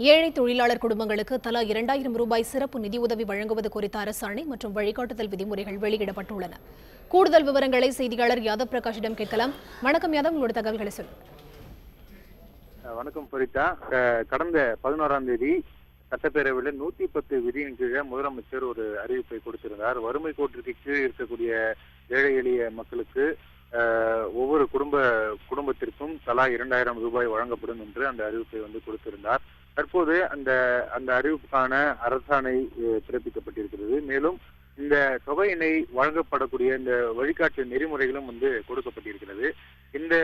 ஏழை தொழிலாளர் குடும்பங்களுக்கு தலா 2000 ரூபாய் சிறப்பு நிதியுதவி வழங்குவது குறித்த அரசாணை மற்றும் வழிகாட்டுதல் விதிமுறைகள் வெளியிடப்பட்டுள்ளன. கூடுதல் விவரங்களை செய்தியாளர் யாதவ் பிரகாஷிடம் கேட்கலாம். வணக்கம் யாதவ், உங்களோட தகவல்களை சொல்லுங்க. வணக்கம் பரிதா. கடந்த 11ஆம் தேதி சட்டப்பேரவையில் 110 விதியின் கீழே முதலமைச்சர் ஒரு அறிவிப்பை கொடுத்திருந்தார். வறுமை கோட்டிற்கு கீழ் இருக்கக்கூடிய ஏழை எளிய மக்களுக்கு ஒவ்வொரு குடும்பத்திற்கும் தலா 2000 ரூபாய் வழங்கப்படும் என்று அந்த அறிவிப்பை கொடுத்திருந்தார். தற்போது அந்த அறிவிப்புக்கான அரசாணை பிறப்பிக்கப்பட்டிருக்கிறது. மேலும் இந்த தொகையினை வழங்கப்படக்கூடிய இந்த வழிகாட்டு நெறிமுறைகளும் கொடுக்கப்பட்டிருக்கிறது. இந்த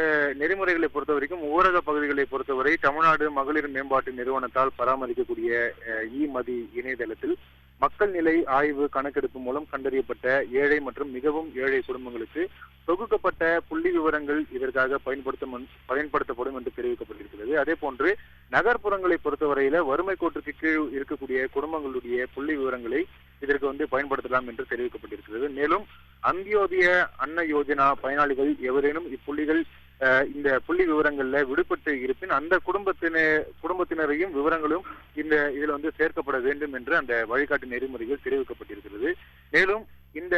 நெறிமுறைகளை பொறுத்த வரைக்கும் ஊரக பகுதிகளை பொறுத்தவரை தமிழ்நாடு மகளிர் மேம்பாட்டு நிறுவனத்தால் பராமரிக்கக்கூடிய மதி இணையதளத்தில் மக்கள் நிலை ஆய்வு கணக்கெடுப்பு மூலம் கண்டறியப்பட்ட ஏழை மற்றும் மிகவும் ஏழை குடும்பங்களுக்கு தொகுக்கப்பட்ட புள்ளி விவரங்கள் இதற்காக பயன்படுத்தப்படும் என்று தெரிவிக்கப்பட்டிருக்கிறது. அதே போன்று நகர்ப்புறங்களை பொறுத்தவரையில வறுமை கோட்டுக்கு கீழ் இருக்கக்கூடிய குடும்பங்களுடைய புள்ளி விவரங்களை இதற்கு பயன்படுத்தலாம் என்று தெரிவிக்கப்பட்டிருக்கிறது. மேலும் அந்தியோதய அன்ன யோஜனா பயனாளிகள் எவரேனும் இந்த புள்ளி விவரங்கள்ல விடுபட்டு இருப்பின் அந்த குடும்பத்தினரையும் விவரங்களும் இதுல சேர்க்கப்பட வேண்டும் என்று அந்த வழிகாட்டு நெறிமுறைகள் தெரிவிக்கப்பட்டிருக்கிறது. மேலும் இந்த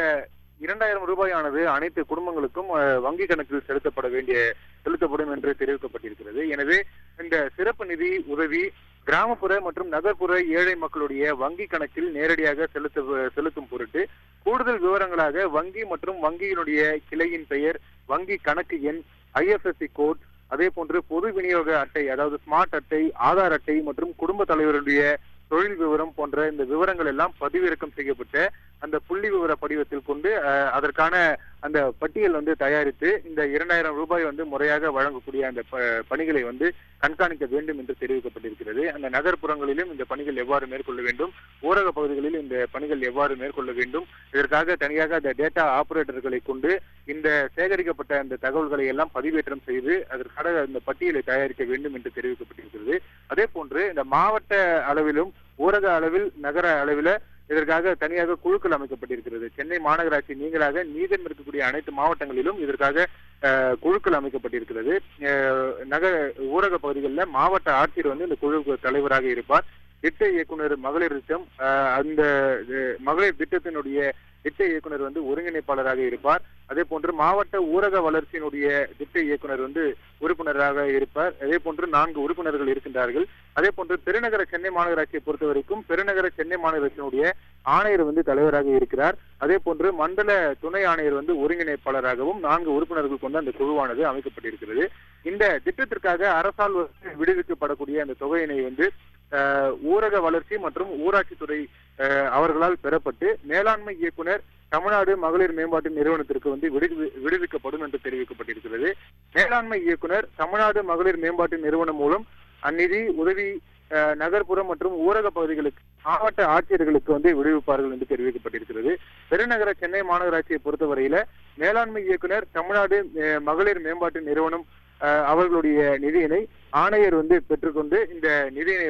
2000 ரூபாயானது அனைத்து குடும்பங்களுக்கும் வங்கி கணக்கில் செலுத்தப்படும் என்று தெரிவிக்கப்பட்டிருக்கிறது. எனவே இந்த சிறப்பு நிதி உதவி கிராமப்புற மற்றும் நகர்ப்புற ஏழை மக்களுடைய வங்கி கணக்கில் நேரடியாக செலுத்தும் பொருட்டு கூடுதல் விவரங்களாக வங்கி மற்றும் வங்கியினுடைய கிளையின் பெயர், வங்கி கணக்கு எண், IFSC கோட், அதே போன்று பொது விநியோக அட்டை அதாவது ஸ்மார்ட் அட்டை, ஆதார் அட்டை மற்றும் குடும்ப தலைவருடைய தொழில் விவரம் போன்ற இந்த விவரங்கள் எல்லாம் பதிவிறக்கம் செய்யப்பட்ட அந்த புள்ளி விவர படிவத்தில் கொண்டு அதற்கான அந்த பட்டியல் தயாரித்து இந்த 2000 ரூபாய் முறையாக வழங்கக்கூடிய அந்த பணிகளை கண்காணிக்க வேண்டும் என்று தெரிவிக்கப்பட்டிருக்கிறது. அந்த நகர்ப்புறங்களிலும் இந்த பணிகள் எவ்வாறு மேற்கொள்ள வேண்டும், ஊரக பகுதிகளில் இந்த பணிகள் எவ்வாறு மேற்கொள்ள வேண்டும், இதற்காக தனியாக அந்த டேட்டா ஆபரேட்டர்களை கொண்டு இந்த சேகரிக்கப்பட்ட அந்த தகவல்களை எல்லாம் பதிவேற்றம் செய்து அதற்கான அந்த பட்டியலை தயாரிக்க வேண்டும் என்று தெரிவிக்கப்பட்டிருக்கிறது. அதே போன்று இந்த மாவட்ட அளவிலும் ஊரக அளவில் நகர அளவில இதற்காக தனியாக குழுக்கள் அமைக்கப்பட்டிருக்கிறது. சென்னை மாநகராட்சி நீங்களாக மீதம் இருக்கக்கூடிய அனைத்து மாவட்டங்களிலும் இதற்காக குழுக்கள் அமைக்கப்பட்டிருக்கிறது. ஊரக பகுதிகளில் மாவட்ட ஆட்சியர் இந்த குழு தலைவராக இருப்பார். திட்ட இயக்குனர் மகளிர் திட்டம், அந்த மகளிர் திட்டத்தினுடைய திட்ட இயக்குனர் ஒருங்கிணைப்பாளராக இருப்பார். அதே போன்று மாவட்ட ஊரக வளர்ச்சியினுடைய திட்ட இயக்குனர் உறுப்பினராக இருப்பார். அதே போன்று 4 உறுப்பினர்கள் இருக்கின்றார்கள். அதே போன்று பெருநகர சென்னை மாநகராட்சியை பொறுத்த வரைக்கும் பெருநகர சென்னை மாநகராட்சியினுடைய ஆணையர் தலைவராக இருக்கிறார். அதே போன்று மண்டல துணை ஆணையர் ஒருங்கிணைப்பாளராகவும் 4 உறுப்பினர்கள் கொண்ட அந்த குழுவானது அமைக்கப்பட்டிருக்கிறது. இந்த திட்டத்திற்காக அரசால் விடுவிக்கப்படக்கூடிய அந்த தொகையினை ஊரக வளர்ச்சி மற்றும் ஊராட்சித்துறை அவர்களால் பெறப்பட்டு மேலாண்மை இயக்குனர் தமிழ்நாடு மகளிர் மேம்பாட்டு நிறுவனத்திற்கு விடுவிக்கப்படும் என்று தெரிவிக்கப்பட்டிருக்கிறது. மேலாண்மை இயக்குனர் தமிழ்நாடு மகளிர் மேம்பாட்டு நிறுவனம் மூலம் அந்நிதி உதவி நகர்ப்புறம் மற்றும் ஊரக பகுதிகளுக்கு மாவட்ட ஆட்சியர்களுக்கு விடுவிப்பார்கள் என்று தெரிவிக்கப்பட்டிருக்கிறது. பெருநகர சென்னை மாநகராட்சியை பொறுத்தவரையில மேலாண்மை இயக்குனர் தமிழ்நாடு மகளிர் மேம்பாட்டு நிறுவனம் அவர்களுடைய நிதியினை ஆணையர் பெற்றுக்கொண்டு இந்த நிதியினை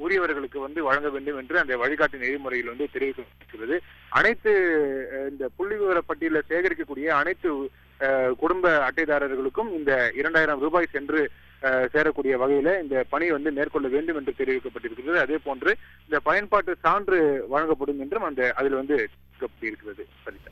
உரியவர்களுக்கு வழங்க வேண்டும் என்று அந்த வழிகாட்டு நெறிமுறையில் தெரிவிக்கப்பட்டிருக்கிறது. அனைத்து இந்த புள்ளி விவர பட்டியலில் சேகரிக்கக்கூடிய அனைத்து குடும்ப அட்டைதாரர்களுக்கும் இந்த 2000 ரூபாய் சென்று சேரக்கூடிய வகையில இந்த பணி மேற்கொள்ள வேண்டும் என்று தெரிவிக்கப்பட்டிருக்கிறது. அதே போன்று இந்த பயன்பாட்டு சான்று வழங்கப்படும் என்றும் அதில் இருக்கிறது. சரிதா.